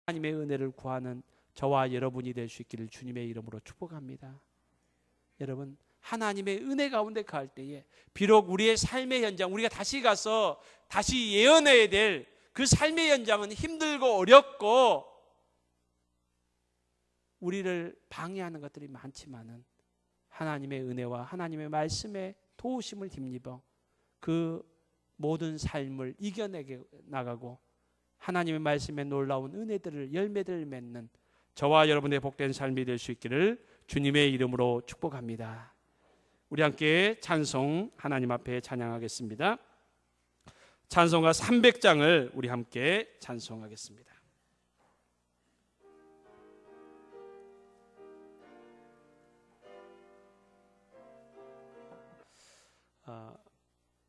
하나님의 은혜를 구하는 저와 여러분이 될 수 있기를 주님의 이름으로 축복합니다. 여러분, 하나님의 은혜 가운데 갈 때에 비록 우리의 삶의 현장, 우리가 다시 가서 다시 예언해야 될 그 삶의 현장은 힘들고 어렵고 우리를 방해하는 것들이 많지만은 하나님의 은혜와 하나님의 말씀에 도우심을 힘입어 그 모든 삶을 이겨내게 나가고 하나님의 말씀에 놀라운 은혜들을, 열매들을 맺는 저와 여러분의 복된 삶이 될 수 있기를 주님의 이름으로 축복합니다. 우리 함께 찬송 하나님 앞에 찬양하겠습니다. 찬송가 300장을 우리 함께 찬송하겠습니다.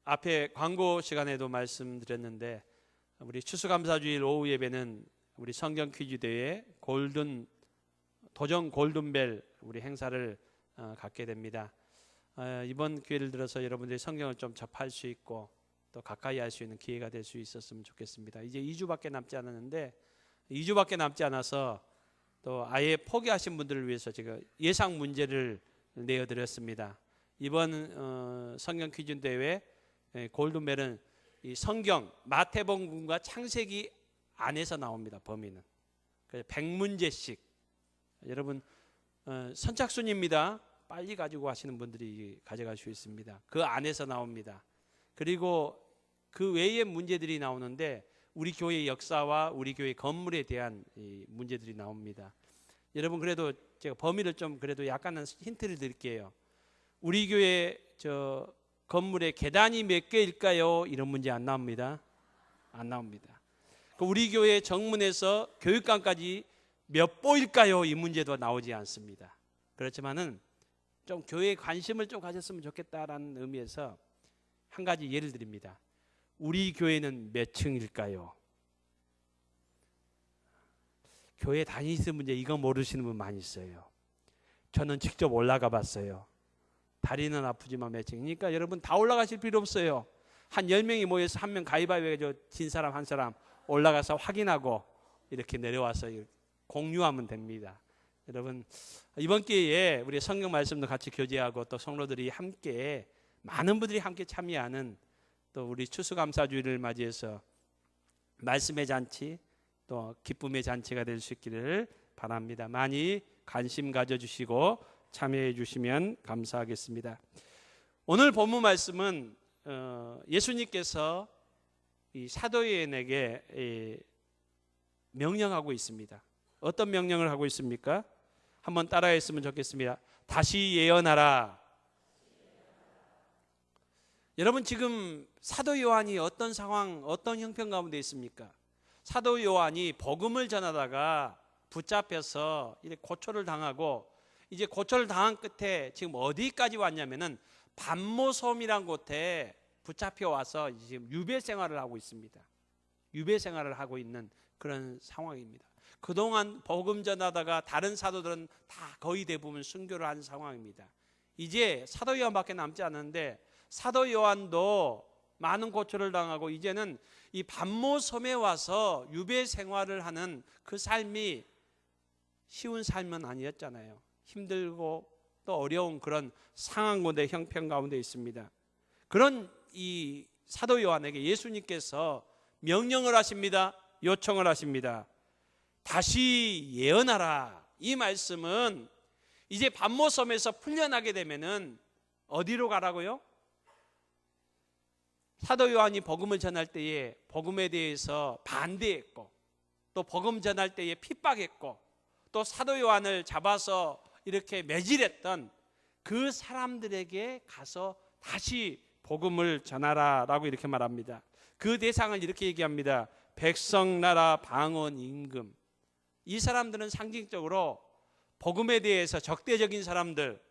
앞에 광고 시간에도 말씀드렸는데 우리 추수감사주일 오후 예배는 우리 성경 퀴즈 대회 도전 골든벨 우리 행사를 갖게 됩니다. 이번 기회를 들어서 여러분들이 성경을 좀 접할 수 있고 또 가까이 할 수 있는 기회가 될 수 있었으면 좋겠습니다. 이제 2주밖에 남지 않았는데 2주밖에 남지 않아서 또 아예 포기하신 분들을 위해서 제가 예상 문제를 내어드렸습니다. 이번 성경 퀴즈 대회 골든벨은 이 성경 마태복음과 창세기 안에서 나옵니다. 범위는 100문제씩. 여러분 선착순입니다. 빨리 가지고 하시는 분들이 가져갈 수 있습니다. 그 안에서 나옵니다. 그리고 그 외의 문제들이 나오는데 우리 교회의 역사와 우리 교회 건물에 대한 이 문제들이 나옵니다. 여러분 그래도 제가 범위를 좀 그래도 약간은 힌트를 드릴게요. 우리 교회 저 건물에 계단이 몇 개일까요? 이런 문제 안 나옵니다. 안 나옵니다. 우리 교회 정문에서 교육관까지 몇 보일까요? 이 문제도 나오지 않습니다. 그렇지만은 좀 교회에 관심을 좀 가졌으면 좋겠다라는 의미에서 한 가지 예를 드립니다. 우리 교회는 몇 층일까요? 교회 다니시는 문제 이거 모르시는 분 많이 있어요. 저는 직접 올라가 봤어요. 다리는 아프지만 몇 층이니까 여러분 다 올라가실 필요 없어요. 한 10명이 모여서 한 명 가위바위보 진 사람 한 사람 올라가서 확인하고 이렇게 내려와서 공유하면 됩니다. 여러분 이번 기회에 우리 성경 말씀도 같이 교제하고 또 성도들이 함께 많은 분들이 함께 참여하는 또 우리 추수감사주일을 맞이해서 말씀의 잔치 또 기쁨의 잔치가 될 수 있기를 바랍니다. 많이 관심 가져주시고 참여해 주시면 감사하겠습니다. 오늘 본문 말씀은 예수님께서 이 사도 요한에게 명령하고 있습니다. 어떤 명령을 하고 있습니까? 한번 따라했으면 좋겠습니다. 다시 예언하라. 여러분 지금 사도 요한이 어떤 상황, 어떤 형편 가운데 있습니까? 사도 요한이 복음을 전하다가 붙잡혀서 이렇게 고초를 당하고 이제 고초를 당한 끝에 지금 어디까지 왔냐면은 반모섬이란 곳에 붙잡혀 와서 지금 유배 생활을 하고 있습니다. 유배 생활을 하고 있는 그런 상황입니다. 그동안 복음 전하다가 다른 사도들은 다 거의 대부분 순교를 한 상황입니다. 이제 사도 요한밖에 남지 않았는데 사도 요한도 많은 고초를 당하고 이제는 이 반모섬에 와서 유배 생활을 하는 그 삶이 쉬운 삶은 아니었잖아요. 힘들고 또 어려운 그런 상황 가운데 형편 가운데 있습니다. 그런 이 사도 요한에게 예수님께서 명령을 하십니다. 요청을 하십니다. 다시 예언하라. 이 말씀은 이제 반모섬에서 풀려나게 되면은 어디로 가라고요? 사도 요한이 복음을 전할 때에 복음에 대해서 반대했고 또 복음 전할 때에 핍박했고 또 사도 요한을 잡아서 이렇게 매질했던 그 사람들에게 가서 다시 복음을 전하라라고 이렇게 말합니다. 그 대상을 이렇게 얘기합니다. 백성, 나라, 방언, 임금. 이 사람들은 상징적으로 복음에 대해서 적대적인 사람들,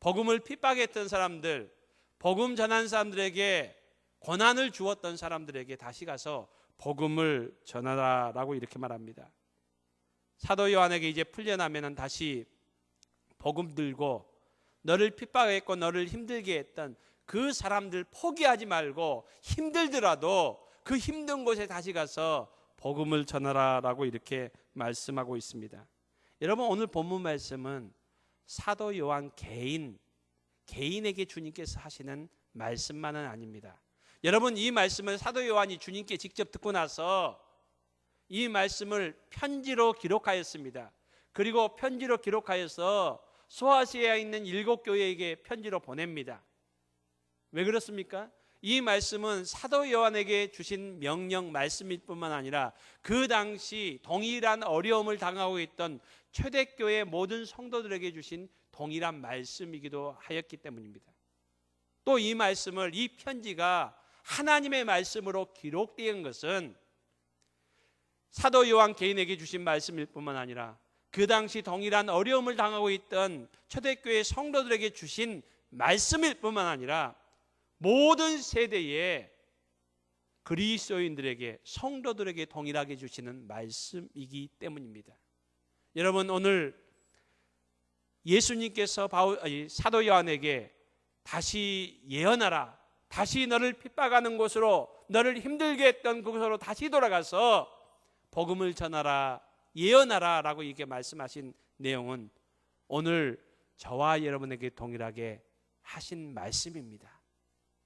복음을 핍박했던 사람들, 복음 전한 사람들에게 고난을 주었던 사람들에게 다시 가서 복음을 전하라라고 이렇게 말합니다. 사도 요한에게 이제 풀려나면은 다시 복음 들고 너를 핍박했고 너를 힘들게 했던 그 사람들 포기하지 말고 힘들더라도 그 힘든 곳에 다시 가서 복음을 전하라라고 이렇게 말씀하고 있습니다. 여러분, 오늘 본문 말씀은 사도 요한 개인에게 주님께서 하시는 말씀만은 아닙니다. 여러분, 이 말씀을 사도 요한이 주님께 직접 듣고 나서 이 말씀을 편지로 기록하였습니다. 그리고 편지로 기록하여서 소아시아에 있는 7교회에게 편지로 보냅니다. 왜 그렇습니까? 이 말씀은 사도 요한에게 주신 명령 말씀일 뿐만 아니라 그 당시 동일한 어려움을 당하고 있던 초대교회 모든 성도들에게 주신 동일한 말씀이기도 하였기 때문입니다. 또 이 말씀을, 이 편지가 하나님의 말씀으로 기록된 것은 사도 요한 개인에게 주신 말씀일 뿐만 아니라 그 당시 동일한 어려움을 당하고 있던 초대교회 성도들에게 주신 말씀일 뿐만 아니라 모든 세대의 그리스도인들에게, 성도들에게 동일하게 주시는 말씀이기 때문입니다. 여러분, 오늘 예수님께서 사도 요한에게 다시 예언하라, 다시 너를 핍박하는 곳으로, 너를 힘들게 했던 그곳으로 다시 돌아가서 복음을 전하라, 예언하라 라고 이렇게 말씀하신 내용은 오늘 저와 여러분에게 동일하게 하신 말씀입니다.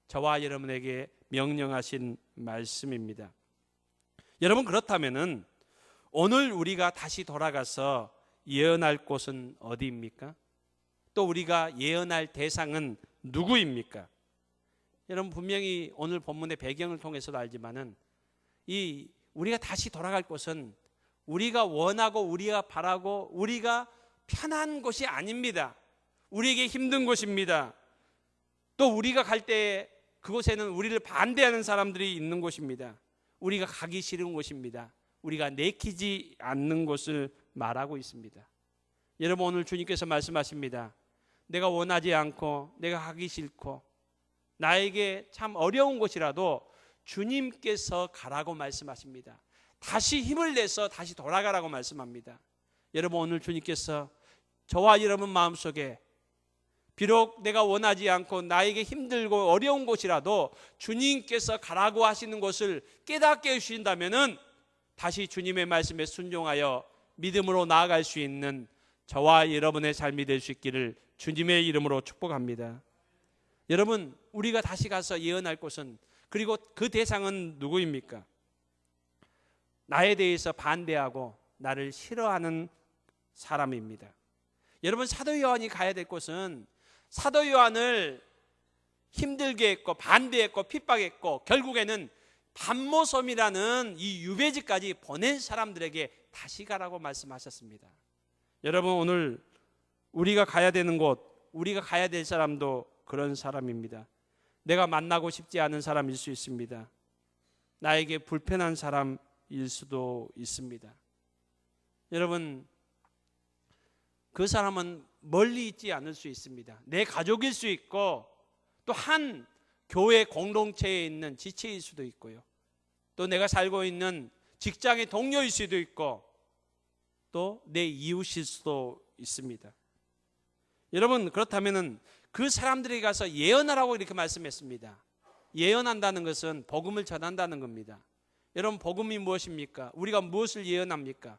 저와 여러분에게 명령하신 말씀입니다. 여러분, 그렇다면은 오늘 우리가 다시 돌아가서 예언할 곳은 어디입니까? 또 우리가 예언할 대상은 누구입니까? 여러분, 분명히 오늘 본문의 배경을 통해서도 알지만은 우리가 다시 돌아갈 곳은 우리가 원하고 우리가 바라고 우리가 편한 곳이 아닙니다. 우리에게 힘든 곳입니다. 또 우리가 갈 때 그곳에는 우리를 반대하는 사람들이 있는 곳입니다. 우리가 가기 싫은 곳입니다. 우리가 내키지 않는 곳을 말하고 있습니다. 여러분, 오늘 주님께서 말씀하십니다. 내가 원하지 않고 내가 하기 싫고 나에게 참 어려운 곳이라도 주님께서 가라고 말씀하십니다. 다시 힘을 내서 다시 돌아가라고 말씀합니다. 여러분, 오늘 주님께서 저와 여러분 마음속에 비록 내가 원하지 않고 나에게 힘들고 어려운 곳이라도 주님께서 가라고 하시는 곳을 깨닫게 해주신다면 다시 주님의 말씀에 순종하여 믿음으로 나아갈 수 있는 저와 여러분의 삶이 될 수 있기를 주님의 이름으로 축복합니다. 여러분, 우리가 다시 가서 예언할 곳은, 그리고 그 대상은 누구입니까? 나에 대해서 반대하고 나를 싫어하는 사람입니다. 여러분, 사도 요한이 가야 될 곳은 사도 요한을 힘들게 했고 반대했고 핍박했고 결국에는 반모섬이라는 이 유배지까지 보낸 사람들에게 다시 가라고 말씀하셨습니다. 여러분, 오늘 우리가 가야 되는 곳, 우리가 가야 될 사람도 그런 사람입니다. 내가 만나고 싶지 않은 사람일 수 있습니다. 나에게 불편한 사람일 수도 있습니다. 여러분, 그 사람은 멀리 있지 않을 수 있습니다. 내 가족일 수 있고 또 한 교회 공동체에 있는 지체일 수도 있고요. 또 내가 살고 있는 직장의 동료일 수도 있고 또 내 이웃일 수도 있습니다. 여러분, 그렇다면 그 사람들에게 가서 예언하라고 이렇게 말씀했습니다. 예언한다는 것은 복음을 전한다는 겁니다. 여러분, 복음이 무엇입니까? 우리가 무엇을 예언합니까?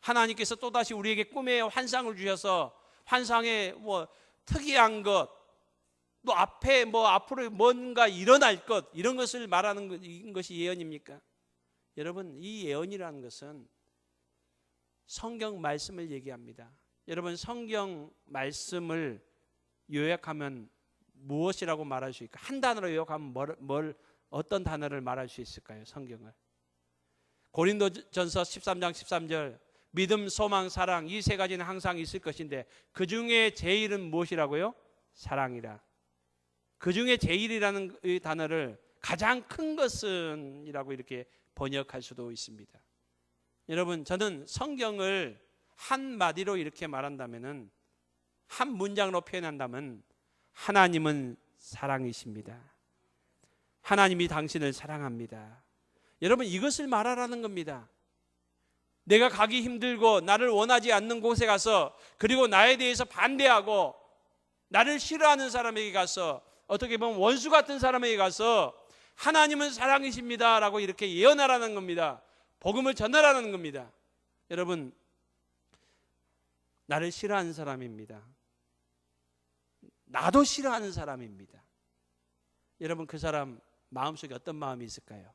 하나님께서 또다시 우리에게 꿈의 환상을 주셔서 환상에 특이한 것, 또 앞에 앞으로 뭔가 일어날 것, 이런 것을 말하는 것이 예언입니까? 여러분, 이 예언이라는 것은 성경 말씀을 얘기합니다. 여러분, 성경 말씀을 요약하면 무엇이라고 말할 수 있을까? 한 단어로 요약하면 어떤 단어를 말할 수 있을까요? 성경을. 고린도전서 13장 13절, 믿음, 소망, 사랑, 이 세 가지는 항상 있을 것인데 그 중에 제일은 무엇이라고요? 사랑이라. 그 중에 제일이라는 이 단어를 가장 큰 것은 이라고 이렇게 번역할 수도 있습니다. 여러분, 저는 성경을 한마디로 이렇게 말한다면은, 한 문장으로 표현한다면 하나님은 사랑이십니다. 하나님이 당신을 사랑합니다. 여러분, 이것을 말하라는 겁니다. 내가 가기 힘들고 나를 원하지 않는 곳에 가서, 그리고 나에 대해서 반대하고 나를 싫어하는 사람에게 가서, 어떻게 보면 원수 같은 사람에게 가서 하나님은 사랑이십니다 라고 이렇게 예언하라는 겁니다. 복음을 전하라는 겁니다. 여러분, 나를 싫어하는 사람입니다. 나도 싫어하는 사람입니다. 여러분, 그 사람 마음속에 어떤 마음이 있을까요?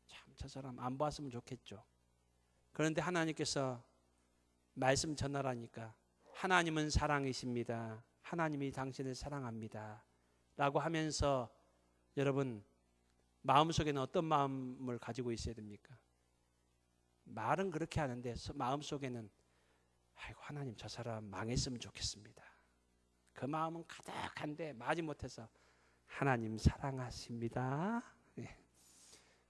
참, 저 사람 안 봤으면 좋겠죠. 그런데 하나님께서 말씀 전하라니까 하나님은 사랑이십니다. 하나님이 당신을 사랑합니다. 라고 하면서 여러분, 마음속에는 어떤 마음을 가지고 있어야 됩니까? 말은 그렇게 하는데 마음속에는 아이고, 하나님 저 사람 망했으면 좋겠습니다. 그 마음은 가득한데 마지못해서 하나님 사랑하십니다. 네.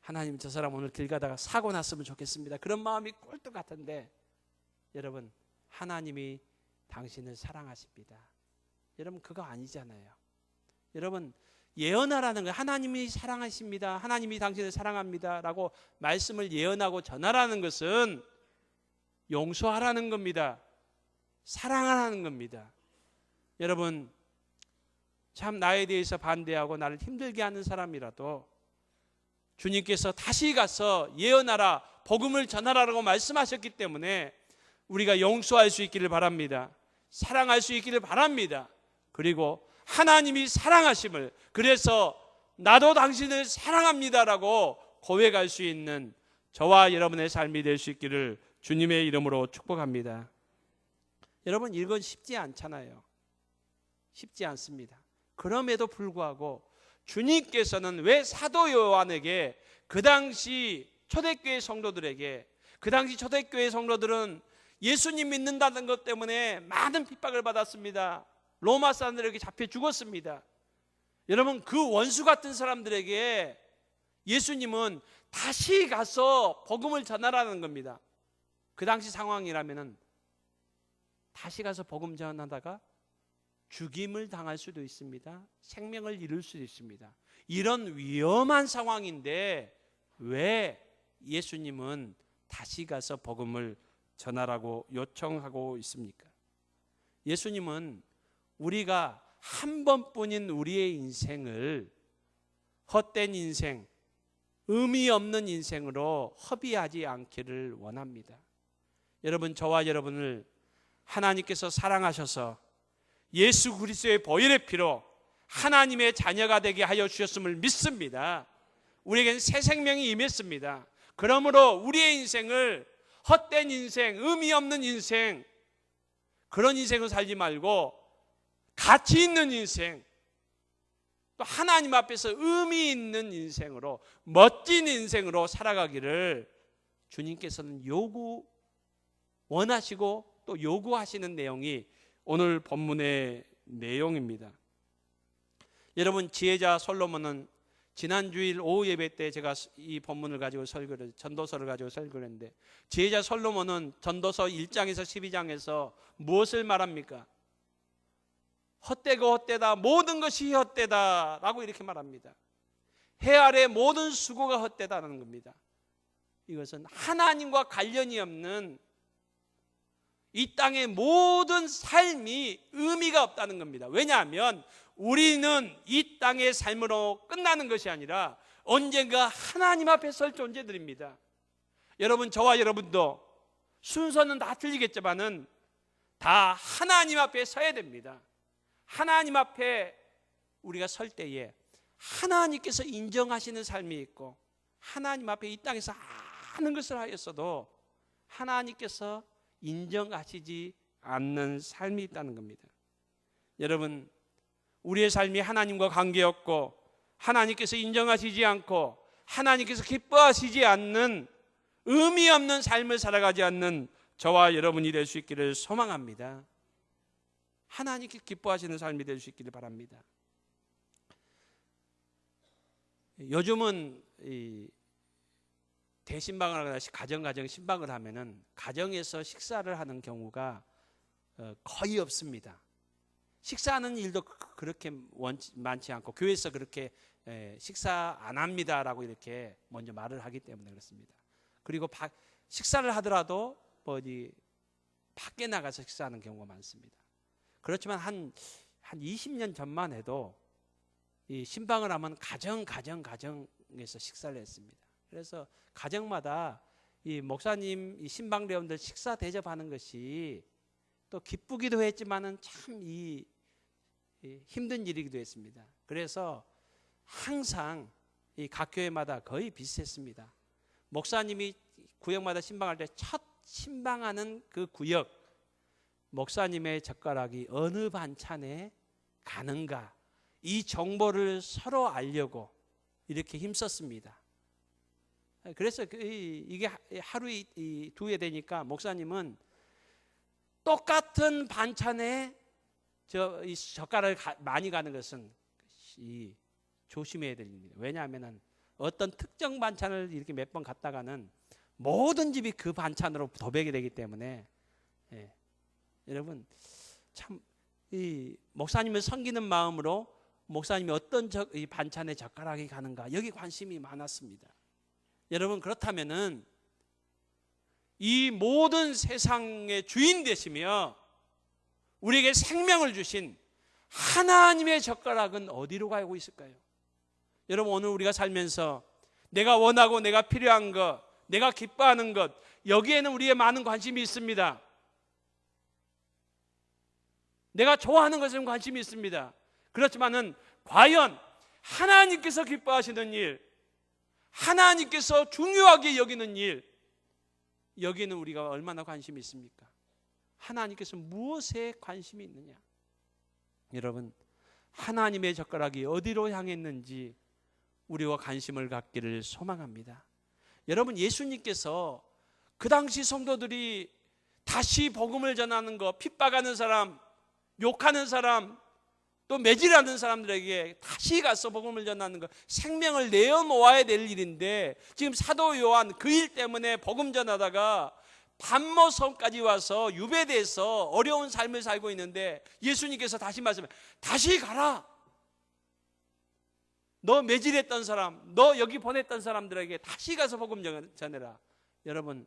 하나님 저 사람 오늘 길 가다가 사고 났으면 좋겠습니다. 그런 마음이 꿀떡 같은데 여러분, 하나님이 당신을 사랑하십니다. 여러분, 그거 아니잖아요. 여러분, 예언하라는 거예요. 하나님이 사랑하십니다. 하나님이 당신을 사랑합니다. 라고 말씀을 예언하고 전하라는 것은 용서하라는 겁니다. 사랑하라는 겁니다. 여러분, 참 나에 대해서 반대하고 나를 힘들게 하는 사람이라도 주님께서 다시 가서 예언하라, 복음을 전하라라고 말씀하셨기 때문에 우리가 용서할 수 있기를 바랍니다. 사랑할 수 있기를 바랍니다. 그리고 하나님이 사랑하심을, 그래서 나도 당신을 사랑합니다라고 고백할 수 있는 저와 여러분의 삶이 될 수 있기를 주님의 이름으로 축복합니다. 여러분, 이건 쉽지 않잖아요. 쉽지 않습니다. 그럼에도 불구하고 주님께서는 왜 사도 요한에게, 그 당시 초대교회 성도들에게, 그 당시 초대교회 성도들은 예수님 믿는다는 것 때문에 많은 핍박을 받았습니다. 로마 사람들에게 잡혀 죽었습니다. 여러분, 그 원수 같은 사람들에게 예수님은 다시 가서 복음을 전하라는 겁니다. 그 당시 상황이라면은 다시 가서 복음 전하다가 죽임을 당할 수도 있습니다. 생명을 잃을 수도 있습니다. 이런 위험한 상황인데 왜 예수님은 다시 가서 복음을 전하라고 요청하고 있습니까? 예수님은 우리가 한 번뿐인 우리의 인생을 헛된 인생, 의미 없는 인생으로 허비하지 않기를 원합니다. 여러분, 저와 여러분을 하나님께서 사랑하셔서 예수 그리스도의 보혈의 피로 하나님의 자녀가 되게 하여 주셨음을 믿습니다. 우리에겐 새 생명이 임했습니다. 그러므로 우리의 인생을 헛된 인생, 의미 없는 인생, 그런 인생을 살지 말고 가치 있는 인생, 또 하나님 앞에서 의미 있는 인생으로, 멋진 인생으로 살아가기를 주님께서는 원하시고 또 요구하시는 내용이 오늘 본문의 내용입니다. 여러분, 지혜자 솔로몬은 지난 주일 오후 예배 때 제가 이 본문을 가지고 전도서를 가지고 설교를 했는데, 지혜자 솔로몬은 전도서 1장에서 12장에서 무엇을 말합니까? 헛되고 헛되다, 모든 것이 헛되다 라고 이렇게 말합니다. 해 아래 모든 수고가 헛되다는 겁니다. 이것은 하나님과 관련이 없는 이 땅의 모든 삶이 의미가 없다는 겁니다. 왜냐하면 우리는 이 땅의 삶으로 끝나는 것이 아니라 언젠가 하나님 앞에 설 존재들입니다. 여러분, 저와 여러분도 순서는 다 틀리겠지만은 다 하나님 앞에 서야 됩니다. 하나님 앞에 우리가 설 때에 하나님께서 인정하시는 삶이 있고, 하나님 앞에 이 땅에서 많은 것을 하였어도 하나님께서 인정하시지 않는 삶이 있다는 겁니다. 여러분, 우리의 삶이 하나님과 관계없고 하나님께서 인정하시지 않고 하나님께서 기뻐하시지 않는 의미 없는 삶을 살아가지 않는 저와 여러분이 될 수 있기를 소망합니다. 하나님께 기뻐하시는 삶이 될 수 있기를 바랍니다. 요즘은 대신방을 하거나 가정 신방을 하면은 가정에서 식사를 하는 경우가 거의 없습니다. 식사하는 일도 그렇게 많지 않고 교회에서 그렇게 식사 안 합니다라고 이렇게 먼저 말을 하기 때문에 그렇습니다. 그리고 식사를 하더라도 어디 밖에 나가서 식사하는 경우가 많습니다. 그렇지만 한 20년 전만 해도 이 신방을 하면 가정에서 식사를 했습니다. 그래서 가정마다 이 목사님 이 신방대원들 식사 대접하는 것이 또 기쁘기도 했지만은 참 힘든 일이기도 했습니다. 그래서 항상 이 각 교회마다 거의 비슷했습니다. 목사님이 구역마다 신방할 때 첫 신방하는 그 구역, 목사님의 젓가락이 어느 반찬에 가는가, 이 정보를 서로 알려고 이렇게 힘썼습니다. 그래서 이게 하루에 두 회 되니까 목사님은 똑같은 반찬에 이 젓가락을 많이 가는 것은 조심해야 될 일입니다. 왜냐하면 어떤 특정 반찬을 이렇게 몇 번 갔다가는 모든 집이 그 반찬으로 도배가 되기 때문에 여러분 참 이 목사님을 섬기는 마음으로 목사님이 어떤 이 반찬에 젓가락이 가는가 여기 관심이 많았습니다. 여러분 그렇다면은 이 모든 세상의 주인 되시며 우리에게 생명을 주신 하나님의 젓가락은 어디로 가고 있을까요? 여러분 오늘 우리가 살면서 내가 원하고 내가 필요한 것, 내가 기뻐하는 것, 여기에는 우리의 많은 관심이 있습니다. 내가 좋아하는 것에는 관심이 있습니다. 그렇지만은 과연 하나님께서 기뻐하시는 일, 하나님께서 중요하게 여기는 일, 여기는 우리가 얼마나 관심이 있습니까? 하나님께서 무엇에 관심이 있느냐? 여러분 하나님의 젓가락이 어디로 향했는지 우리와 관심을 갖기를 소망합니다. 여러분 예수님께서 그 당시 성도들이 다시 복음을 전하는 것, 핍박하는 사람, 욕하는 사람, 또 매질하는 사람들에게 다시 가서 복음을 전하는 것, 생명을 내어놓아야 될 일인데 지금 사도 요한 그 일 때문에 복음 전하다가 반모섬까지 와서 유배돼서 어려운 삶을 살고 있는데 예수님께서 다시 말씀해, 다시 가라. 너 매질했던 사람, 너 여기 보냈던 사람들에게 다시 가서 복음 전해라. 여러분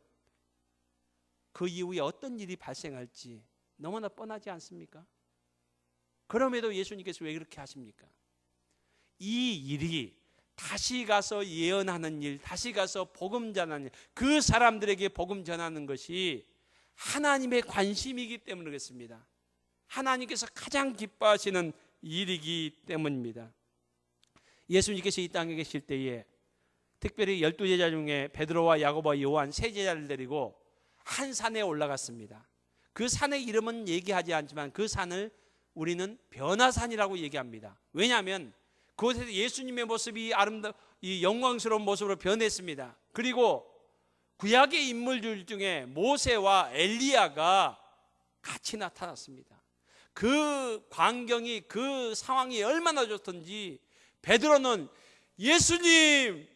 그 이후에 어떤 일이 발생할지 너무나 뻔하지 않습니까? 그럼에도 예수님께서 왜 그렇게 하십니까? 이 일이 다시 가서 예언하는 일, 다시 가서 복음 전하는 일, 그 사람들에게 복음 전하는 것이 하나님의 관심이기 때문에 그렇습니다. 하나님께서 가장 기뻐하시는 일이기 때문입니다. 예수님께서 이 땅에 계실 때에 특별히 12제자 중에 베드로와 야고보와 요한 세 제자를 데리고 한 산에 올라갔습니다. 그 산의 이름은 얘기하지 않지만 그 산을 우리는 변화산이라고 얘기합니다. 왜냐하면 그곳에서 예수님의 모습이 이 영광스러운 모습으로 변했습니다. 그리고 구약의 인물들 중에 모세와 엘리야가 같이 나타났습니다. 그 광경이, 그 상황이 얼마나 좋던지 베드로는 예수님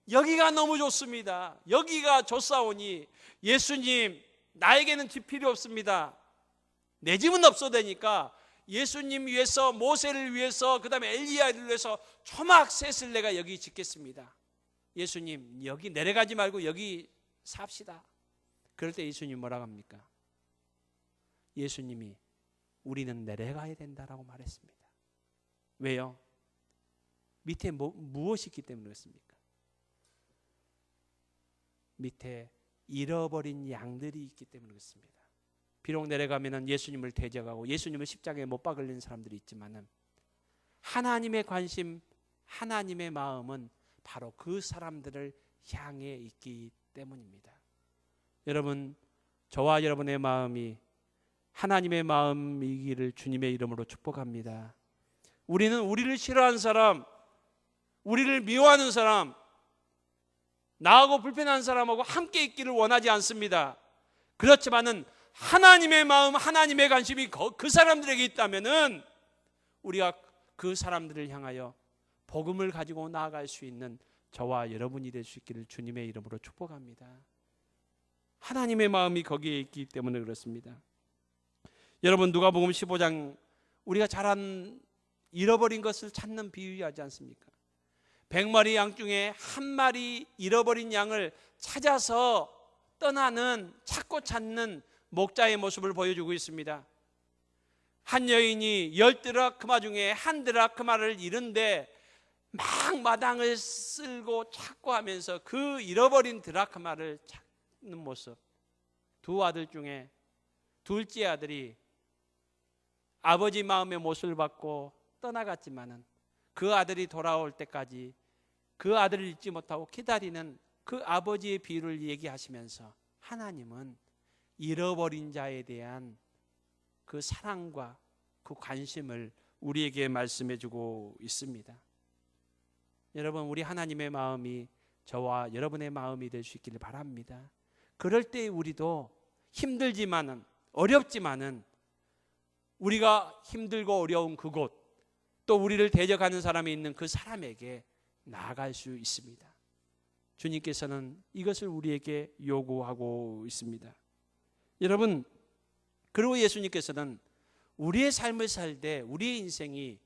여기가 너무 좋습니다. 여기가 좋사오니 예수님 나에게는 집 필요 없습니다. 내 집은 없어도 되니까 예수님 위해서, 모세를 위해서, 그 다음에 엘리야를 위해서 초막셋을 내가 여기 짓겠습니다. 예수님 여기 내려가지 말고 여기 삽시다. 그럴 때 예수님 뭐라고 합니까? 예수님이 우리는 내려가야 된다라고 말했습니다. 왜요? 밑에 무엇이 있기 때문에 그렇습니까? 밑에 잃어버린 양들이 있기 때문에 그렇습니다. 비록 내려가면 예수님을 대적하고 예수님을 십자가에 못 박을린 사람들이 있지만 하나님의 관심, 하나님의 마음은 바로 그 사람들을 향해 있기 때문입니다. 여러분, 저와 여러분의 마음이 하나님의 마음이기를 주님의 이름으로 축복합니다. 우리는 우리를 싫어하는 사람, 우리를 미워하는 사람, 나하고 불편한 사람하고 함께 있기를 원하지 않습니다. 그렇지만은 하나님의 마음, 하나님의 관심이 그 사람들에게 있다면은 우리가 그 사람들을 향하여 복음을 가지고 나아갈 수 있는 저와 여러분이 될 수 있기를 주님의 이름으로 축복합니다. 하나님의 마음이 거기에 있기 때문에 그렇습니다. 여러분 누가복음 15장 우리가 잘 잃어버린 것을 찾는 비유하지 않습니까? 100마리 양 중에 한 마리 잃어버린 양을 찾아서 떠나는, 찾고 찾는 목자의 모습을 보여주고 있습니다. 한 여인이 10드라크마 중에 1드라크마를 잃은데 막 마당을 쓸고 찾고 하면서 그 잃어버린 드라크마를 있는 모습. 두 아들 중에 둘째 아들이 아버지 마음의 못을 받고 떠나갔지만은 그 아들이 돌아올 때까지 그 아들을 잊지 못하고 기다리는 그 아버지의 비유를 얘기하시면서 하나님은 잃어버린 자에 대한 그 사랑과 그 관심을 우리에게 말씀해 주고 있습니다. 여러분, 우리 하나님의 마음이 저와 여러분의 마음이 될 수 있기를 바랍니다. 그럴 때 우리도 힘들지만은 어렵지만은 우리가 힘들고 어려운 그곳, 또 우리를 대적하는 사람이 있는 그 사람에게 나아갈 수 있습니다. 주님께서는 이것을 우리에게 요구하고 있습니다. 여러분, 그리고 예수님께서는 우리의 삶을 살 때 우리의 인생이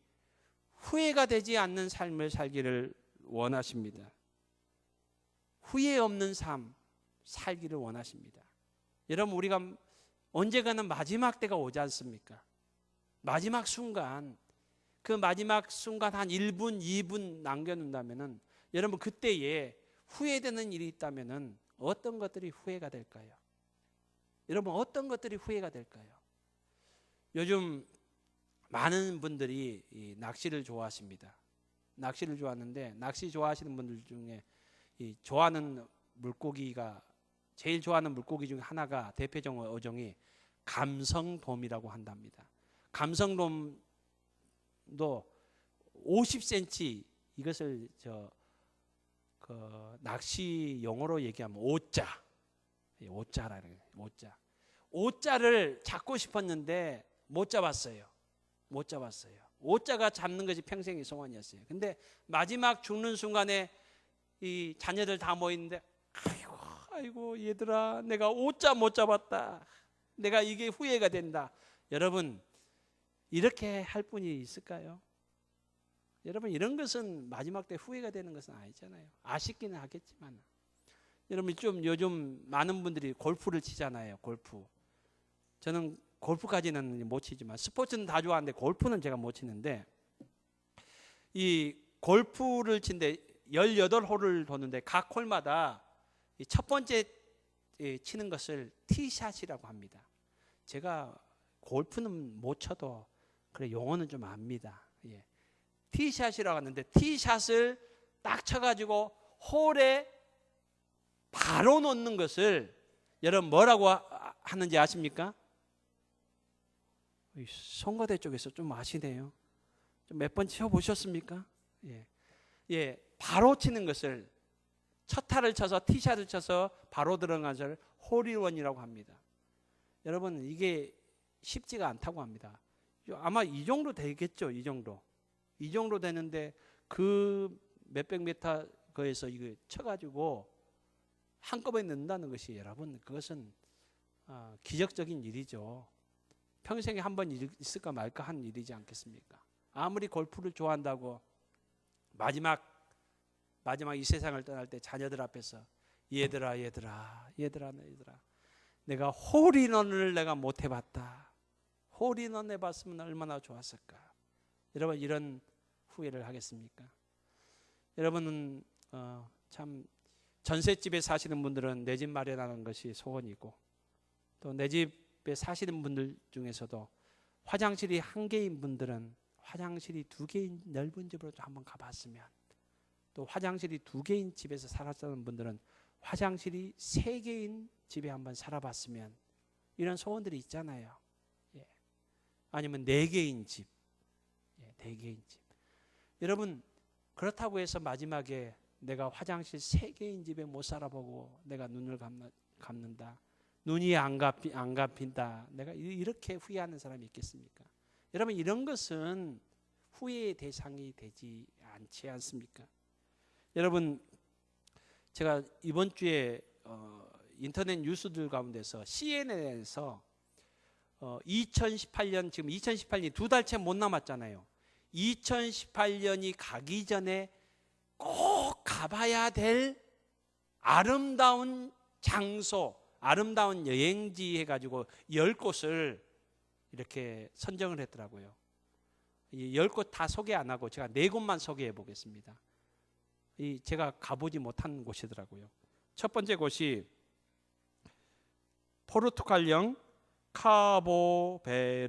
후회가 되지 않는 삶을 살기를 원하십니다. 후회 없는 삶 살기를 원하십니다. 여러분, 우리가 언젠가는 마지막 때가 오지 않습니까? 마지막 순간, 그 마지막 순간 한 1분, 2분 남겨놓는다면은 여러분, 그때에 후회되는 일이 있다면은 어떤 것들이 후회가 될까요? 여러분, 어떤 것들이 후회가 될까요? 요즘 많은 분들이 이 낚시를 좋아하십니다. 낚시를 좋아하는데, 낚시 좋아하시는 분들 중에 이 좋아하는 물고기가, 제일 좋아하는 물고기 중에 하나가, 대표적 어종이 감성돔이라고 한답니다. 감성돔도 50cm, 이것을 낚시 용어로 얘기하면 오자라는 거예요. 오자를 잡고 싶었는데 못 잡았어요. 오자가 잡는 것이 평생의 소원이었어요. 근데 마지막 죽는 순간에 이 자녀들 다 모이는데, 아이고 얘들아, 내가 오자 못 잡았다. 내가 이게 후회가 된다. 여러분, 이렇게 할 분이 있을까요? 여러분, 이런 것은 마지막 때 후회가 되는 것은 아니잖아요. 아쉽기는 하겠지만. 여러분, 좀 요즘 많은 분들이 골프를 치잖아요. 골프. 저는 골프까지는 못 치지만 스포츠는 다 좋아하는데 골프는 제가 못 치는데, 이 골프를 친데 18홀을 도는데 각 홀마다 첫 번째 치는 것을 티샷이라고 합니다. 제가 골프는 못 쳐도 그래 용어는 좀 압니다. 예. 티샷이라고 하는데, 티샷을 딱 쳐가지고 홀에 바로 놓는 것을 여러분 뭐라고 하는지 아십니까? 송가대 쪽에서 좀 아시네요. 좀 몇 번 치워보셨습니까? 예, 바로 치는 것을, 첫 타를 쳐서 티샷을 쳐서 바로 들어간 것을 홀인원이라고 합니다. 여러분, 이게 쉽지가 않다고 합니다. 아마 이 정도 되겠죠. 이 정도 되는데 그 몇백 미터 거에서 이거 쳐가지고 한꺼번에 넣는다는 것이, 여러분, 그것은 기적적인 일이죠. 평생에 한 번 있을까 말까 한 일이지 않겠습니까? 아무리 골프를 좋아한다고 마지막 이 세상을 떠날 때 자녀들 앞에서 얘들아 내가 홀인원을 내가 못 해봤다. 홀인원 해봤으면 얼마나 좋았을까. 여러분, 이런 후회를 하겠습니까? 여러분은 참 전셋집에 사시는 분들은 내 집 마련하는 것이 소원이고, 또 내 집에 사시는 분들 중에서도 화장실이 한 개인 분들은 화장실이 두 개인 넓은 집으로 한번 가봤으면, 또 화장실이 두 개인 집에서 살았던 분들은 화장실이 세 개인 집에 한번 살아봤으면, 이런 소원들이 있잖아요. 예. 아니면 네 개인 집, 네 개인 집. 여러분, 그렇다고 해서 마지막에 내가 화장실 세 개인 집에 못 살아보고 내가 눈을 감는다, 눈이 안 감힌다, 내가 이렇게 후회하는 사람이 있겠습니까? 여러분, 이런 것은 후회의 대상이 되지 않지 않습니까? 여러분, 제가 이번 주에 인터넷 뉴스들 가운데서 CNN에서 2018년, 지금 2018년이 두 달 채 못 남았잖아요. 2018년이 가기 전에 꼭 가봐야 될 아름다운 장소, 아름다운 여행지 해가지고 10곳을 이렇게 선정을 했더라고요. 이 10곳 다 소개 안 하고 제가 4곳만 소개해 보겠습니다. 제가 가보지 못한 곳이더라고요. 첫 번째 곳이 포르투갈령 카보베르데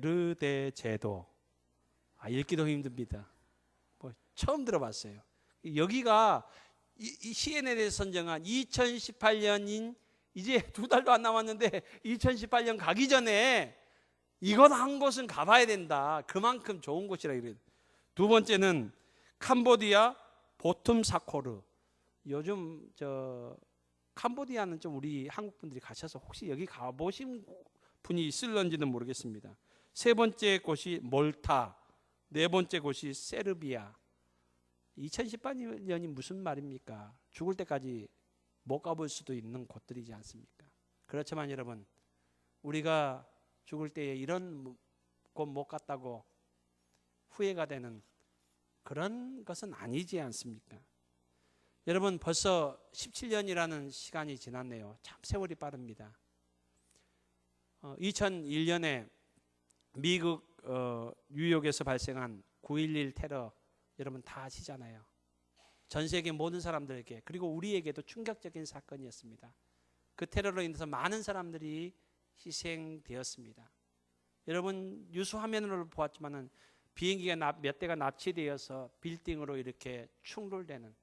제도. 읽기도 힘듭니다. 처음 들어봤어요. 여기가 이 CNN에서 선정한 2018년인 이제 2달도 안 남았는데 2018년 가기 전에 이건 한 곳은 가봐야 된다. 그만큼 좋은 곳이라 그래요. 두 번째는 캄보디아 보툼사코르. 요즘 캄보디아는 좀 우리 한국 분들이 가셔서 혹시 여기 가보신 분이 있을런지는 모르겠습니다. 세 번째 곳이 몰타, 네 번째 곳이 세르비아. 2018년이 무슨 말입니까? 죽을 때까지 못 가볼 수도 있는 곳들이지 않습니까? 그렇지만 여러분, 우리가 죽을 때에 이런 곳 못 갔다고 후회가 되는 그런 것은 아니지 않습니까? 여러분, 벌써 17년이라는 시간이 지났네요. 참 세월이 빠릅니다. 2001년에 미국 뉴욕에서 발생한 9.11 테러 여러분 다 아시잖아요. 전 세계 모든 사람들에게 그리고 우리에게도 충격적인 사건이었습니다. 그 테러로 인해서 많은 사람들이 희생되었습니다. 여러분 뉴스 화면으로 보았지만은 비행기가 몇 대가 납치되어서 빌딩으로 이렇게 충돌되는,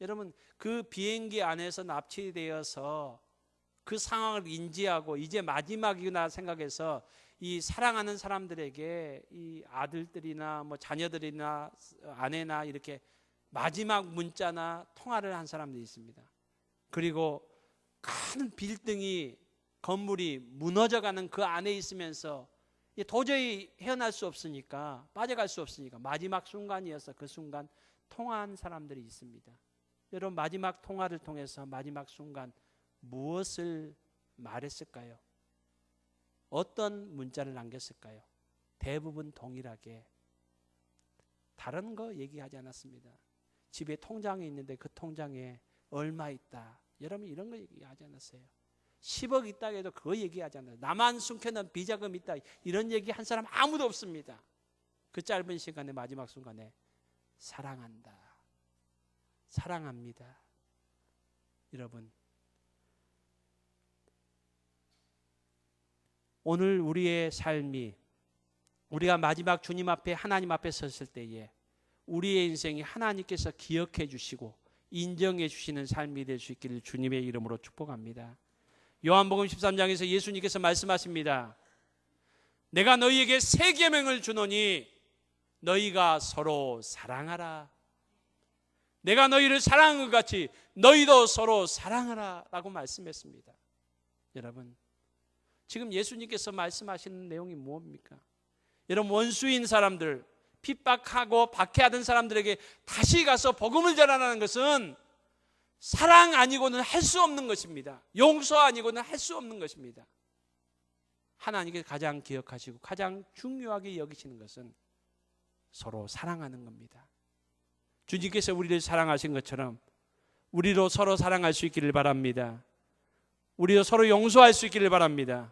여러분 그 비행기 안에서 납치되어서 그 상황을 인지하고 이제 마지막이구나 생각해서 이 사랑하는 사람들에게 이 아들들이나 뭐 자녀들이나 아내나 이렇게 마지막 문자나 통화를 한 사람들이 있습니다. 그리고 큰 빌딩이 건물이 무너져가는 그 안에 있으면서 도저히 헤어날 수 없으니까 빠져갈 수 없으니까 마지막 순간이어서 그 순간 통화한 사람들이 있습니다. 여러분 마지막 통화를 통해서 마지막 순간 무엇을 말했을까요? 어떤 문자를 남겼을까요? 대부분 동일하게 다른 거 얘기하지 않았습니다. 집에 통장이 있는데 그 통장에 얼마 있다. 여러분 이런 거 얘기하지 않았어요. 10억 있다 해도 그거 얘기하지 않아요. 나만 숨겨놓은 비자금 있다. 이런 얘기 한 사람 아무도 없습니다. 그 짧은 시간에 마지막 순간에 사랑한다. 사랑합니다. 여러분 오늘 우리의 삶이 우리가 마지막 주님 앞에 하나님 앞에 섰을 때에 우리의 인생이 하나님께서 기억해 주시고 인정해 주시는 삶이 될 수 있기를 주님의 이름으로 축복합니다. 요한복음 13장에서 예수님께서 말씀하십니다. 내가 너희에게 새 계명을 주노니 너희가 서로 사랑하라. 내가 너희를 사랑한 것 같이 너희도 서로 사랑하라 라고 말씀했습니다. 여러분 지금 예수님께서 말씀하시는 내용이 무엇입니까? 여러분 원수인 사람들, 핍박하고 박해하던 사람들에게 다시 가서 복음을 전하는 것은 사랑 아니고는 할 수 없는 것입니다. 용서 아니고는 할 수 없는 것입니다. 하나님께서 가장 기억하시고 가장 중요하게 여기시는 것은 서로 사랑하는 겁니다. 주님께서 우리를 사랑하신 것처럼 우리도 서로 사랑할 수 있기를 바랍니다. 우리도 서로 용서할 수 있기를 바랍니다.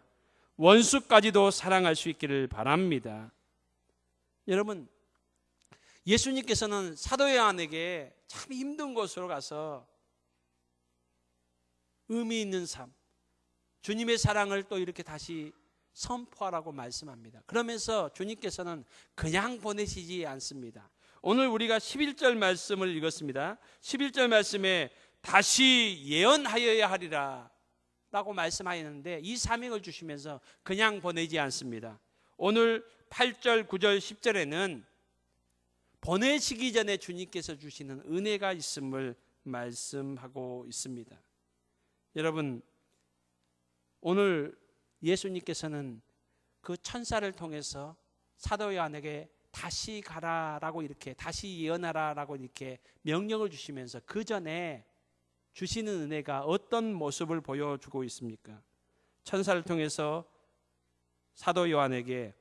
원수까지도 사랑할 수 있기를 바랍니다. 여러분 예수님께서는 사도 요한에게 참 힘든 곳으로 가서 의미 있는 삶, 주님의 사랑을 또 이렇게 다시 선포하라고 말씀합니다. 그러면서 주님께서는 그냥 보내시지 않습니다. 오늘 우리가 11절 말씀을 읽었습니다. 11절 말씀에 다시 예언하여야 하리라 라고 말씀하였는데 이 사명을 주시면서 그냥 보내지 않습니다. 오늘 8절, 9절, 10절에는 보내시기 전에 주님께서 주시는 은혜가 있음을 말씀하고 있습니다. 여러분 오늘 예수님께서는 그 천사를 통해서 사도 요한에게 다시 가라라고 이렇게 다시 예언하라라고 이렇게 명령을 주시면서 그 전에 주시는 은혜가 어떤 모습을 보여주고 있습니까? 천사를 통해서 사도 요한에게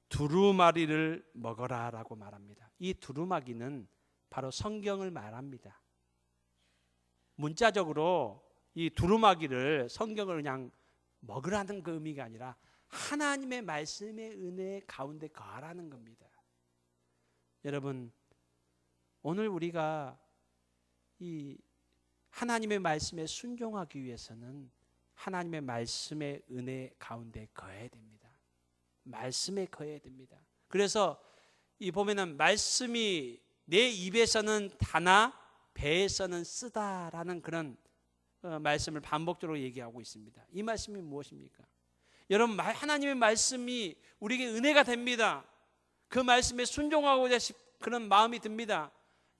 두루마리를 먹어라라고 말합니다. 이 두루마기는 바로 성경을 말합니다. 문자적으로 이 두루마기를 성경을 그냥 먹으라는 그 의미가 아니라 하나님의 말씀의 은혜 가운데 거하라는 겁니다. 여러분 오늘 우리가 이 하나님의 말씀에 순종하기 위해서는 하나님의 말씀의 은혜 가운데 거해야 됩니다. 말씀에 거해야 됩니다. 그래서 이 보면은 말씀이 내 입에서는 다나 배에서는 쓰다라는 그런 말씀을 반복적으로 얘기하고 있습니다. 이 말씀이 무엇입니까? 여러분, 하나님의 말씀이 우리에게 은혜가 됩니다. 그 말씀에 순종하고자 그런 마음이 듭니다.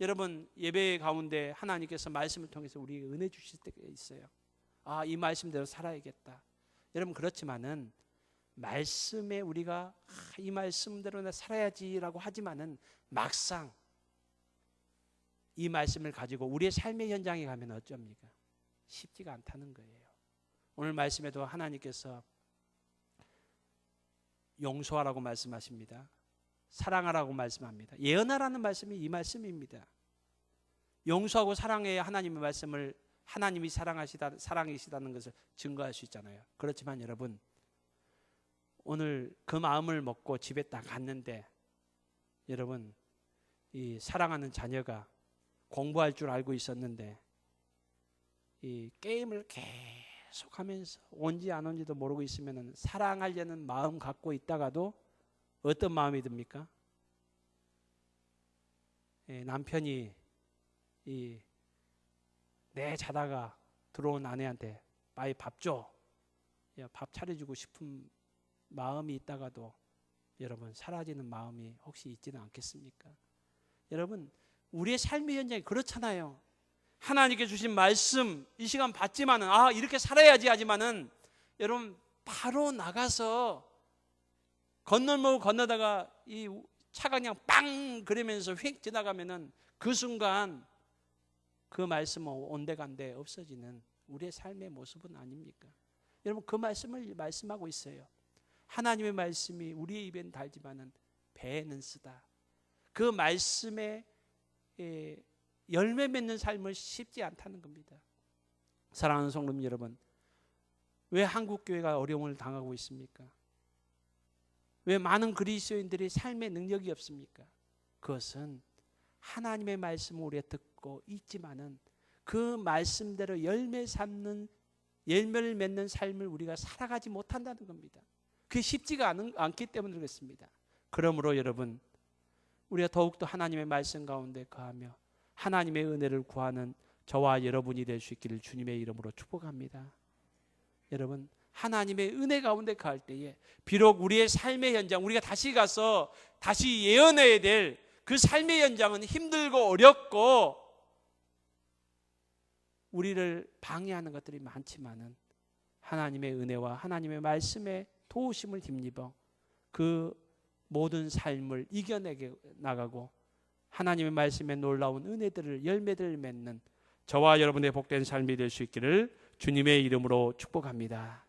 여러분, 예배 가운데 하나님께서 말씀을 통해서 우리에게 은혜 주실 때가 있어요. 아, 이 말씀대로 살아야겠다. 여러분, 그렇지만은 말씀에 우리가 이 말씀대로 살아야지라고 하지만은 막상 이 말씀을 가지고 우리의 삶의 현장에 가면 어쩝니까? 쉽지가 않다는 거예요. 오늘 말씀에도 하나님께서 용서하라고 말씀하십니다. 사랑하라고 말씀합니다. 예언하라는 말씀이 이 말씀입니다. 용서하고 사랑해야 하나님의 말씀을 하나님이 사랑이시다는 것을 증거할 수 있잖아요. 그렇지만 여러분, 오늘 그 마음을 먹고 집에 딱 갔는데 여러분, 이 사랑하는 자녀가 공부할 줄 알고 있었는데 이 게임을 계속하면서 온지 안 온지도 모르고 있으면 사랑하려는 마음 갖고 있다가도 어떤 마음이 듭니까? 남편이 내 자다가 들어온 아내한테 빨리 밥 줘. 밥 차려주고 싶은 마음이 있다가도 여러분 사라지는 마음이 혹시 있지는 않겠습니까? 여러분, 우리의 삶의 현장이 그렇잖아요. 하나님께 주신 말씀 이 시간 받지만은 이렇게 살아야지 하지만은 여러분 바로 나가서 건널목을 건너다가 이 차가 그냥 빵 그러면서 휙 지나가면은 그 순간 그 말씀은 온데간데 없어지는 우리의 삶의 모습은 아닙니까? 여러분, 그 말씀을 말씀하고 있어요. 하나님의 말씀이 우리의 입에는 달지만은 배에는 쓰다. 그 말씀에 열매 맺는 삶을 쉽지 않다는 겁니다. 사랑하는 성도님 여러분, 왜 한국 교회가 어려움을 당하고 있습니까? 왜 많은 그리스도인들이 삶의 능력이 없습니까? 그것은 하나님의 말씀을 우리가 듣고 있지만은 그 말씀대로 열매를 맺는 삶을 우리가 살아가지 못한다는 겁니다. 그게 쉽지가 않기 때문에 그렇습니다. 그러므로 여러분, 우리가 더욱더 하나님의 말씀 가운데 거하며 하나님의 은혜를 구하는 저와 여러분이 될 수 있기를 주님의 이름으로 축복합니다. 여러분, 하나님의 은혜 가운데 거할 때에 비록 우리의 삶의 현장, 우리가 다시 가서 다시 예언해야 될 그 삶의 현장은 힘들고 어렵고 우리를 방해하는 것들이 많지만은 하나님의 은혜와 하나님의 말씀의 도우심을 힘입어 그 모든 삶을 이겨내게 나가고 하나님의 말씀에 놀라운 은혜들을 열매들을 맺는 저와 여러분의 복된 삶이 될 수 있기를 주님의 이름으로 축복합니다.